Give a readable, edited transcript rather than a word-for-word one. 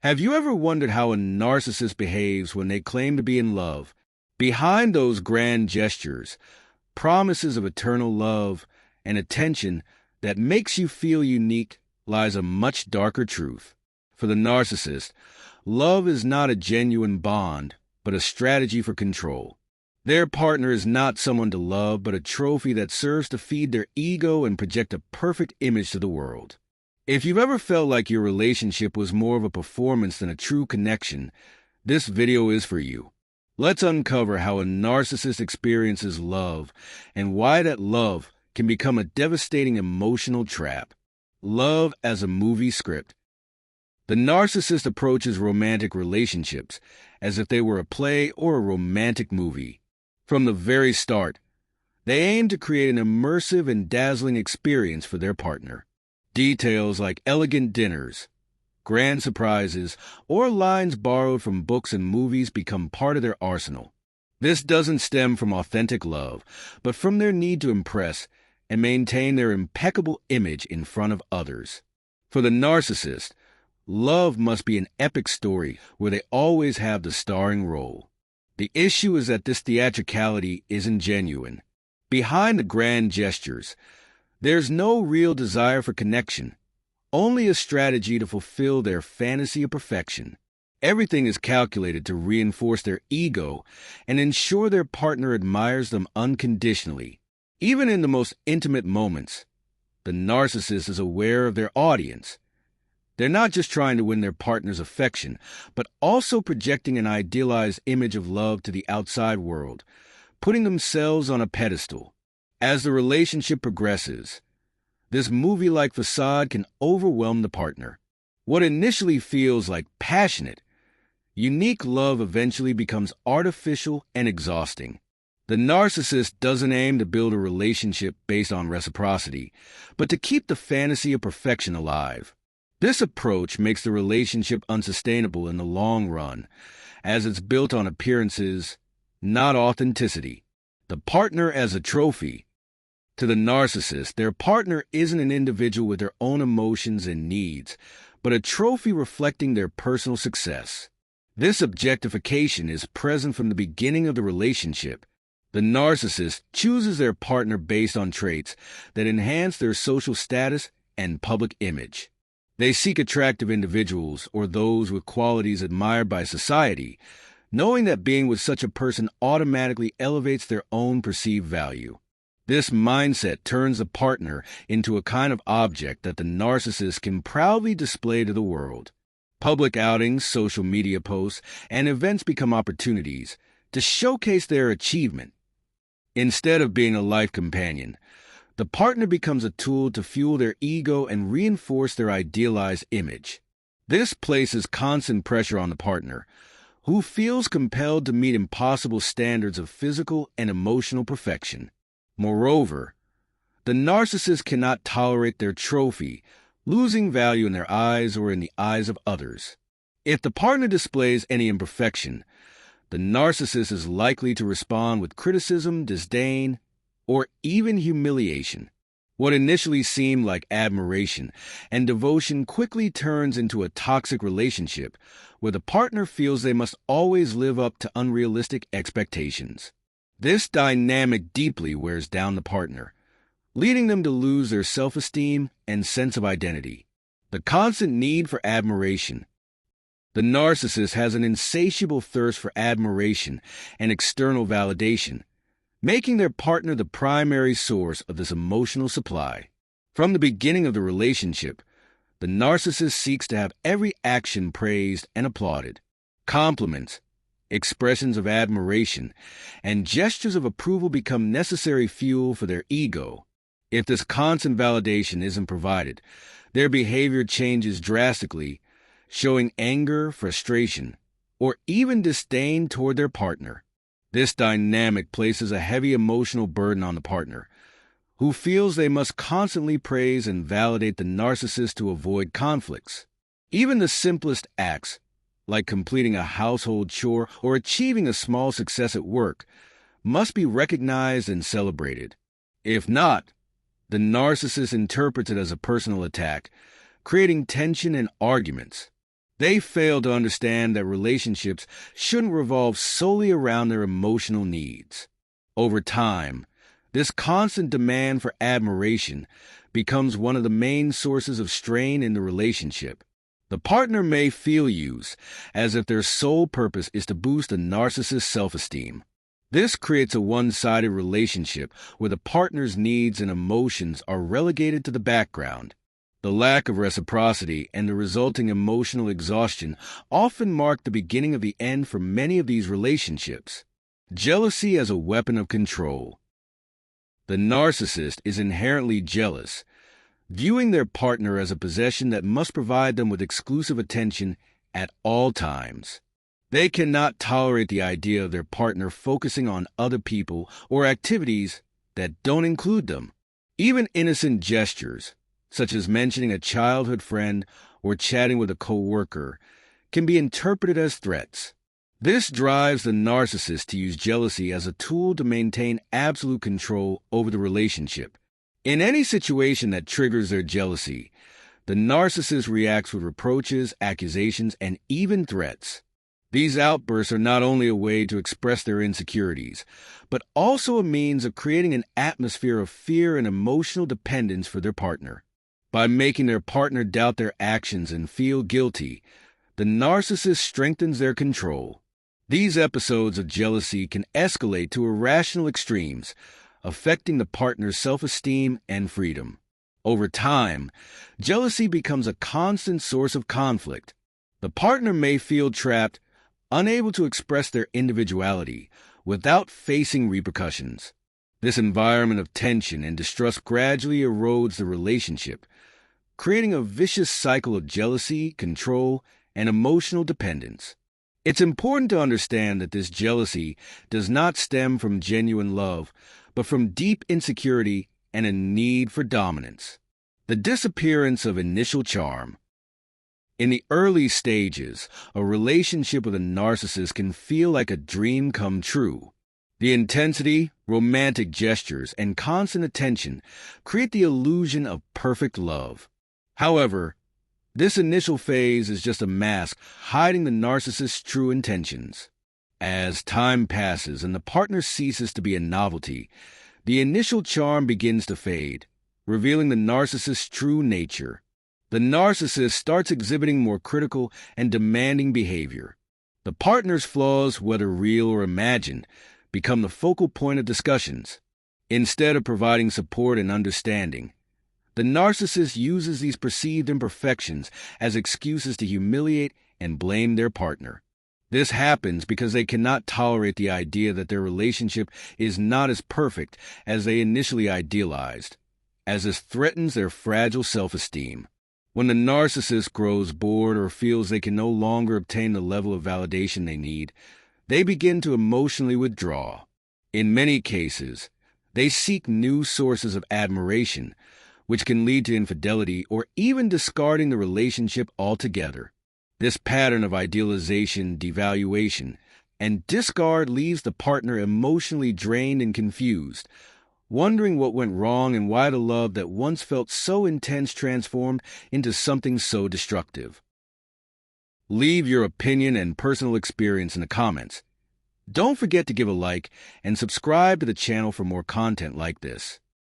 Have you ever wondered how a narcissist behaves when they claim to be in love? Behind those grand gestures, promises of eternal love, and attention that makes you feel unique lies a much darker truth. For the narcissist, love is not a genuine bond, but a strategy for control. Their partner is not someone to love, but a trophy that serves to feed their ego and project a perfect image to the world. If you've ever felt like your relationship was more of a performance than a true connection, this video is for you. Let's uncover how a narcissist experiences love and why that love can become a devastating emotional trap. Love as a movie script. The narcissist approaches romantic relationships as if they were a play or a romantic movie. From the very start, they aim to create an immersive and dazzling experience for their partner. Details like elegant dinners, grand surprises, or lines borrowed from books and movies become part of their arsenal. This doesn't stem from authentic love, but from their need to impress and maintain their impeccable image in front of others. For the narcissist, love must be an epic story where they always have the starring role. The issue is that this theatricality isn't genuine. Behind the grand gestures, there's no real desire for connection, only a strategy to fulfill their fantasy of perfection. Everything is calculated to reinforce their ego and ensure their partner admires them unconditionally. Even in the most intimate moments, the narcissist is aware of their audience. They're not just trying to win their partner's affection, but also projecting an idealized image of love to the outside world, putting themselves on a pedestal. As the relationship progresses, this movie-like facade can overwhelm the partner. What initially feels like passionate, unique love eventually becomes artificial and exhausting. The narcissist doesn't aim to build a relationship based on reciprocity, but to keep the fantasy of perfection alive. This approach makes the relationship unsustainable in the long run, as it's built on appearances, not authenticity. The partner as a trophy. To the narcissist, their partner isn't an individual with their own emotions and needs, but a trophy reflecting their personal success. This objectification is present from the beginning of the relationship. The narcissist chooses their partner based on traits that enhance their social status and public image. They seek attractive individuals or those with qualities admired by society, knowing that being with such a person automatically elevates their own perceived value. This mindset turns the partner into a kind of object that the narcissist can proudly display to the world. Public outings, social media posts, and events become opportunities to showcase their achievement. Instead of being a life companion, the partner becomes a tool to fuel their ego and reinforce their idealized image. This places constant pressure on the partner, who feels compelled to meet impossible standards of physical and emotional perfection. Moreover, the narcissist cannot tolerate their trophy losing value in their eyes or in the eyes of others. If the partner displays any imperfection, the narcissist is likely to respond with criticism, disdain, or even humiliation. What initially seemed like admiration and devotion quickly turns into a toxic relationship where the partner feels they must always live up to unrealistic expectations. This dynamic deeply wears down the partner, leading them to lose their self-esteem and sense of identity. The constant need for admiration. The narcissist has an insatiable thirst for admiration and external validation, making their partner the primary source of this emotional supply. From the beginning of the relationship, the narcissist seeks to have every action praised and applauded. Compliments, expressions of admiration, and gestures of approval become necessary fuel for their ego. If this constant validation isn't provided, their behavior changes drastically, showing anger, frustration, or even disdain toward their partner. This dynamic places a heavy emotional burden on the partner, who feels they must constantly praise and validate the narcissist to avoid conflicts. Even the simplest acts, like completing a household chore or achieving a small success at work, must be recognized and celebrated. If not, the narcissist interprets it as a personal attack, creating tension and arguments. They fail to understand that relationships shouldn't revolve solely around their emotional needs. Over time, this constant demand for admiration becomes one of the main sources of strain in the relationship. The partner may feel used, as if their sole purpose is to boost a narcissist's self-esteem. This creates a one-sided relationship where the partner's needs and emotions are relegated to the background. The lack of reciprocity and the resulting emotional exhaustion often mark the beginning of the end for many of these relationships. Jealousy as a weapon of control. The narcissist is inherently jealous, viewing their partner as a possession that must provide them with exclusive attention at all times. They cannot tolerate the idea of their partner focusing on other people or activities that don't include them. Even innocent gestures, such as mentioning a childhood friend or chatting with a coworker, can be interpreted as threats. This drives the narcissist to use jealousy as a tool to maintain absolute control over the relationship. In any situation that triggers their jealousy, the narcissist reacts with reproaches, accusations, and even threats. These outbursts are not only a way to express their insecurities, but also a means of creating an atmosphere of fear and emotional dependence for their partner. By making their partner doubt their actions and feel guilty, the narcissist strengthens their control. These episodes of jealousy can escalate to irrational extremes, affecting the partner's self-esteem and freedom. Over time, jealousy becomes a constant source of conflict. The partner may feel trapped, unable to express their individuality without facing repercussions. This environment of tension and distrust gradually erodes the relationship, creating a vicious cycle of jealousy, control, and emotional dependence. It's important to understand that this jealousy does not stem from genuine love, but from deep insecurity and a need for dominance. The disappearance of initial charm. In the early stages, a relationship with a narcissist can feel like a dream come true. The intensity, romantic gestures, and constant attention create the illusion of perfect love. However, this initial phase is just a mask hiding the narcissist's true intentions. As time passes and the partner ceases to be a novelty, the initial charm begins to fade, revealing the narcissist's true nature. The narcissist starts exhibiting more critical and demanding behavior. The partner's flaws, whether real or imagined, become the focal point of discussions. Instead of providing support and understanding, the narcissist uses these perceived imperfections as excuses to humiliate and blame their partner. This happens because they cannot tolerate the idea that their relationship is not as perfect as they initially idealized, as this threatens their fragile self-esteem. When the narcissist grows bored or feels they can no longer obtain the level of validation they need, they begin to emotionally withdraw. In many cases, they seek new sources of admiration, which can lead to infidelity or even discarding the relationship altogether. This pattern of idealization, devaluation, and discard leaves the partner emotionally drained and confused, wondering what went wrong and why the love that once felt so intense transformed into something so destructive. Leave your opinion and personal experience in the comments. Don't forget to give a like and subscribe to the channel for more content like this.